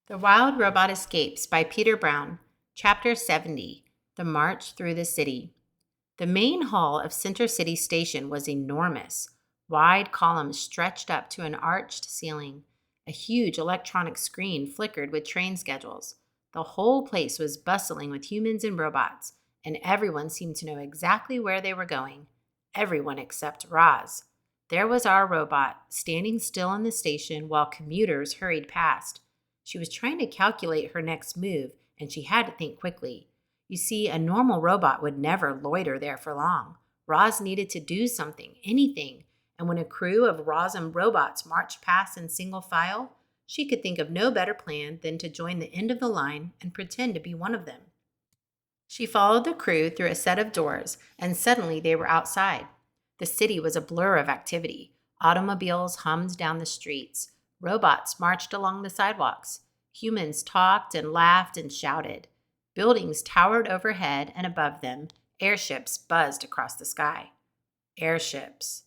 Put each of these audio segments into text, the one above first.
The Wild Robot Escapes by Peter Brown, Chapter 70, The March Through the City. The main hall of Center City Station was enormous. Wide columns stretched up to an arched ceiling. A huge electronic screen flickered with train schedules. The whole place was bustling with humans and robots, and everyone seemed to know exactly where they were going. Everyone except Roz. There was our robot, standing still in the station while commuters hurried past. She was trying to calculate her next move, and she had to think quickly. You see, a normal robot would never loiter there for long. Roz needed to do something, anything, and when a crew of Roz-em robots marched past in single file, she could think of no better plan than to join the end of the line and pretend to be one of them. She followed the crew through a set of doors, and suddenly they were outside. The city was a blur of activity. Automobiles hummed down the streets. Robots marched along the sidewalks. Humans talked and laughed and shouted. Buildings towered overhead, and above them, airships buzzed across the sky. Airships.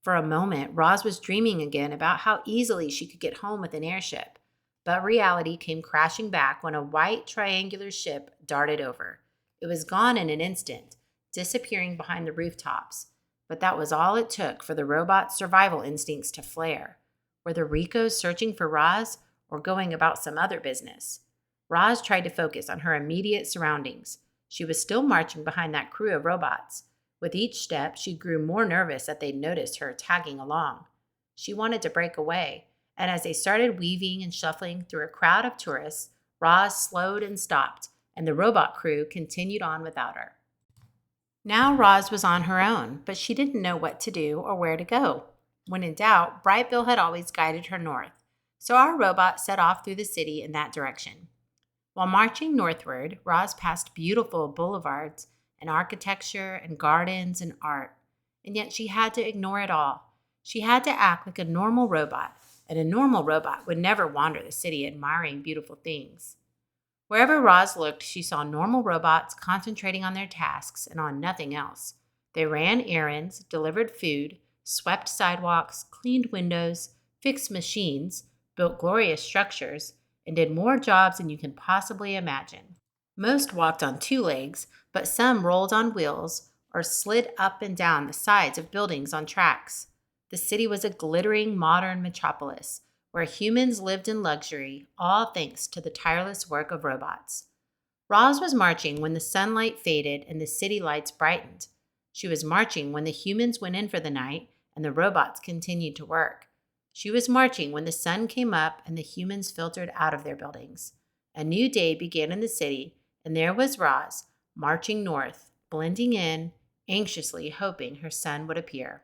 For a moment, Roz was dreaming again about how easily she could get home with an airship. But reality came crashing back when a white triangular ship darted over. It was gone in an instant, disappearing behind the rooftops. But that was all it took for the robot's survival instincts to flare. Were the Ricos searching for Roz or going about some other business? Roz tried to focus on her immediate surroundings. She was still marching behind that crew of robots. With each step, she grew more nervous that they'd noticed her tagging along. She wanted to break away, and as they started weaving and shuffling through a crowd of tourists, Roz slowed and stopped, and the robot crew continued on without her. Now Roz was on her own, but she didn't know what to do or where to go. When in doubt, Bright Bill had always guided her north, so our robot set off through the city in that direction. While marching northward, Roz passed beautiful boulevards and architecture and gardens and art, and yet she had to ignore it all. She had to act like a normal robot, and a normal robot would never wander the city admiring beautiful things. Wherever Roz looked, she saw normal robots concentrating on their tasks and on nothing else. They ran errands, delivered food, swept sidewalks, cleaned windows, fixed machines, built glorious structures, and did more jobs than you can possibly imagine. Most walked on two legs, but some rolled on wheels or slid up and down the sides of buildings on tracks. The city was a glittering modern metropolis, where humans lived in luxury, all thanks to the tireless work of robots. Roz was marching when the sunlight faded and the city lights brightened. She was marching when the humans went in for the night and the robots continued to work. She was marching when the sun came up and the humans filtered out of their buildings. A new day began in the city, and there was Roz, marching north, blending in, anxiously hoping her son would appear.